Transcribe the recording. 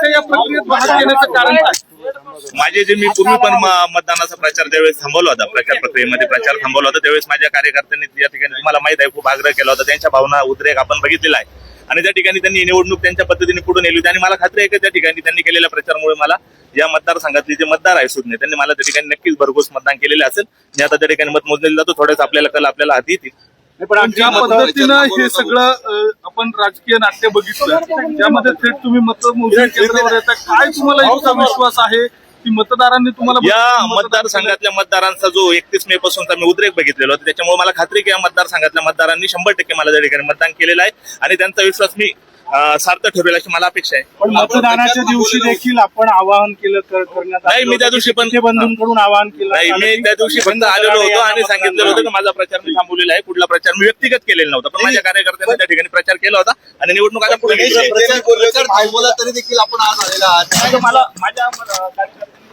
कार्यकर्ते या प्रक्रियेत भाग घेण्याचं कारण काय? माझे जे मी पूर्वी पण मतदानाचा प्रचार ज्यावेळेस थांबवला होता, प्रचार प्रक्रियेमध्ये प्रचार थांबवला होता, त्यावेळेस माझ्या कार्यकर्त्यांनी या ठिकाणी तुम्हाला माहित आहे खूप आग्रह केला होता. त्यांच्या भावना उद्रेक आपण बघितलेला आहे आणि त्या ठिकाणी त्यांनी निवडणूक त्यांच्या पद्धतीने पुढे नेली होती आणि मला खात्री आहे की त्या ठिकाणी त्यांनी केलेल्या प्रचारामुळे मला या मतदारसंघातले जे मतदार आहे सुज्ञ त्यांनी मला त्या ठिकाणी नक्कीच भरघोस मतदान केलेले असेल. मी आता त्या ठिकाणी मत मोजलेलं जातो, थोडंच आपल्याला कल आपल्याला हाती येतील. पण ज्या पद्धतीनं हे सगळं आपण राजकीय नाट्य बघितलं त्यामध्ये थेट तुम्ही मतमोजणी केंद्रावर येता, काय तुम्हाला इतका विश्वास आहे की मतदारांनी तुम्हाला या मतदारसंघातल्या मतदारांचा जो 31 मे पासूनचा मी उद्रेक बघितलेला होता त्याच्यामुळे मला खात्री की या मतदारसंघातल्या मतदारांनी 100% मला त्या ठिकाणी मतदान केलेलं आहे आणि त्यांचा विश्वास मी सार्थ ठरवेल अशी मला अपेक्षा आहे. पण मतदानाच्या दिवशी देखील आपण आवाहन केलं करण्यात नाही, मी त्या दिवशी पण बंधूंकडून आवाहन केलं नाही, मी त्या दिवशी फक्त आलेलो होतो आणि सांगितलेलं होतं की माझा प्रचार मी थांबवलेला आहे. कुठला प्रचार मी व्यक्तिगत केलेला नव्हता, पण माझ्या कार्यकर्त्यांनी त्या ठिकाणी प्रचार केला होता आणि निवडणूक आता पुढे गेली. तरी देखील आपण आज आलेला आहात. मला माझ्या कार्यकर्त्यांनी